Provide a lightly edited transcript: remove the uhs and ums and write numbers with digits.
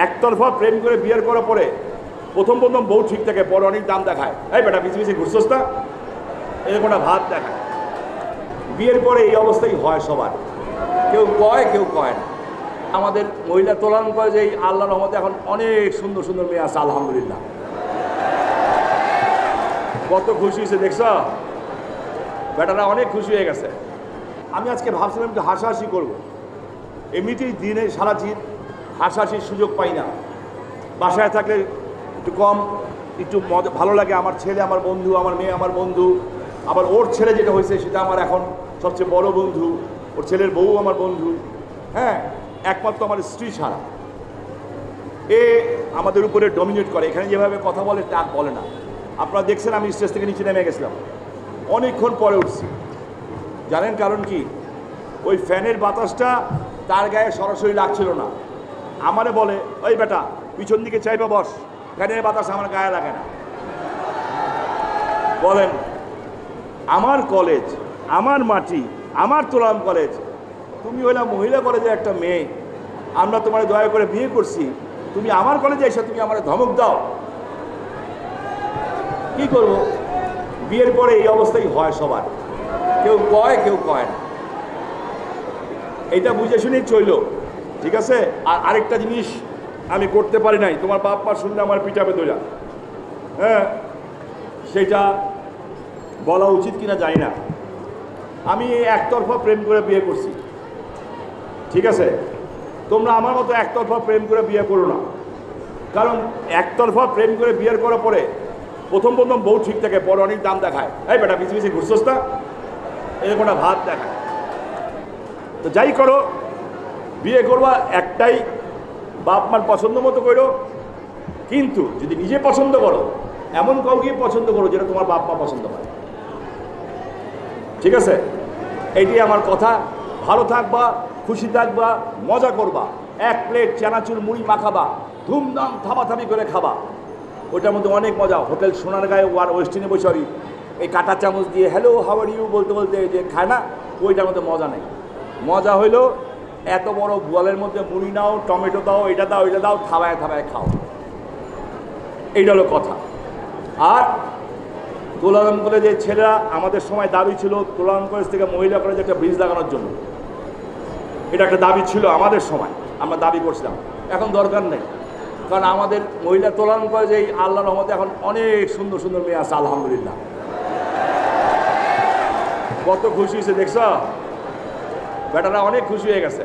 একতরফা প্রেম করে বিয়ের করার পরে প্রথম বউ ঠিক থাকে, পরে অনেক দাম দেখায়, এই বেটা পিছিয়ে পিছিয়ে ঘুরছস না, এরকম একটা ভাত দেখায়। বিয়ের পরে এই অবস্থাই হয় সবার, কেউ কয় না। আমাদের মহিলা তোলান করে যে আল্লাহর রহমতে এখন অনেক সুন্দর সুন্দর মেয়ে আছে, আলহামদুলিল্লাহ। কত খুশি হয়েছে দেখছ, বেটারা অনেক খুশি হয়ে গেছে। আমি আজকে ভাবছিলাম একটু হাসাহাসি করবো, এমনিতেই দিনে সারা দিন হাসাহাসির সুযোগ পাই না, বাসায় থাকলে একটু কম, একটু ভালো লাগে। আমার ছেলে আমার বন্ধু, আমার মেয়ে আমার বন্ধু, আবার ওর ছেলে যেটা হয়েছে সেটা আমার এখন সবচেয়ে বড় বন্ধু, ওর ছেলের বউ আমার বন্ধু, হ্যাঁ, একমাত্র আমার স্ত্রী ছাড়া। এ আমাদের উপরে ডমিনেট করে, এখানে যেভাবে কথা বলে তা বলে না। আপনারা দেখছেন আমি স্টেজ থেকে নিচে নেমে গেছিলাম, অনেকক্ষণ পরে উঠছি। জানেন কারণ কি? ওই ফ্যানের বাতাসটা তার গায়ে সরাসরি লাগছিল না। আমারে বলে, ওই বেটা পিছন দিকে চাইবা বস, ফ্যানের বাতাস আমার গায়ে লাগে না। বলেন, আমার কলেজ, আমার মাটি, আমার তোলাম কলেজ, তুমি হইলা মহিলা কলেজে একটা মেয়ে, আমরা তোমার দয়া করে বিয়ে করছি, তুমি আমার কলেজে এসে তুমি আমার ধমক দাও। কি করব? বিয়ের পরে এই অবস্থাই হয় সবার, কেউ কয় না। এইটা বুঝে শুনেই চইল, ঠিক আছে? আর আরেকটা জিনিস আমি করতে পারি নাই, তোমার বাপ মা শুনলে আমার পিটাবে দোজা, হ্যাঁ, সেটা বলা উচিত কিনা জানি না। আমি একতরফা প্রেম করে বিয়ে করছি, ঠিক আছে? তোমরা আমার মতো একতরফা প্রেম করে বিয়ে করো না, কারণ একতরফা প্রেম করে বিয়ের করার পরে প্রথম বউ ঠিক থাকে, পরে অনেক দাম দেখায়, এই বেটা পিছিয়ে পিছিয়ে ঘুরছস না, এরকম একটা ভাত দেখায়। তো যাই করো, বিয়ে করবা একটাই, বাপ মার পছন্দ মতো করো, কিন্তু যদি নিজে পছন্দ করো এমন কাউকে পছন্দ করো যেটা তোমার বাপ মা পছন্দ করে, ঠিক আছে? এইটাই আমার কথা। ভালো থাকবা, খুশি থাকবা, মজা করবা, এক প্লেট চানাচুর মুড়ি মাখাবা, ধুমধাম থাবাথাবি করে খাবা, ওটার মধ্যে অনেক মজা। হোটেল সোনারগাঁয়ে আর ওয়েস্টিনে বসে এই কাঁটা চামচ দিয়ে হ্যালো হাউ আর ইউ বলতে বলতে যে খায় না, ওইটার মধ্যে মজা নেই। মজা হইলো এত বড় বোয়ালের মধ্যে মুড়ি নাও, টমেটো দাও, এটা দাও, এটা দাও, থাবায় খাও, এইটা হলো কথা। আর তোলারাম কলেজের ছেলেরা, আমাদের সময় দাবি ছিল তোলারাম কলেজ থেকে মহিলা কলেজে একটা ব্রিজ লাগানোর জন্য, এটা একটা দাবি ছিল আমাদের সময়, আমরা দাবি করছিলাম। এখন দরকার নেই, কারণ আমাদের মহিলা তোলারাম কলেজে এই আল্লাহর রহমতে এখন অনেক সুন্দর সুন্দর মেয়ে আছে, আলহামদুলিল্লাহ। কত খুশি হয়েছে দেখছ, বেটারা অনেক খুশি হয়ে গেছে।